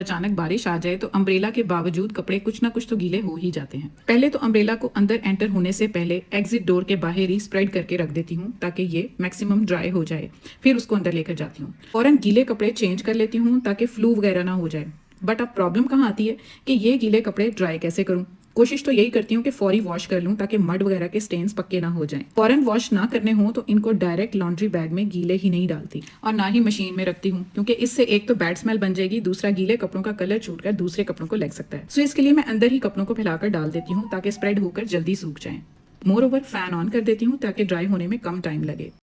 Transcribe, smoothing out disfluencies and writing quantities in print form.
अचानक बारिश आ जाए तो अम्ब्रेला के बावजूद कपड़े कुछ ना कुछ तो गीले हो ही जाते हैं। पहले तो अम्ब्रेला को अंदर एंटर होने से पहले एग्जिट डोर के बाहर ही स्प्रेड करके रख देती हूँ ताकि ये मैक्सिमम ड्राई हो जाए। फिर उसको अंदर लेकर जाती हूँ। फौरन गीले कपड़े चेंज कर लेती हूँ ताकि फ्लू वगैरह ना हो जाए। बट अब प्रॉब्लम कहाँ आती है कि ये गीले कपड़े ड्राई कैसे करूँ। कोशिश तो यही करती हूँ कि फौरी वॉश कर लूँ ताकि मड वगैरह के स्टेन्स पक्के ना हो जाएं। फौरन वॉश ना करने हो तो इनको डायरेक्ट लॉन्ड्री बैग में गीले ही नहीं डालती और ना ही मशीन में रखती हूँ, क्योंकि इससे एक तो बैड स्मेल बन जाएगी, दूसरा गीले कपड़ों का कलर छूटकर दूसरे कपड़ों को लग सकता है। सो इसके लिए मैं अंदर ही कपड़ों को फैलाकर डाल देती हूँ ताकि स्प्रेड होकर जल्दी सूख जाए। मोर ओवर फैन ऑन कर देती हूँ ताकि ड्राई होने में कम टाइम लगे।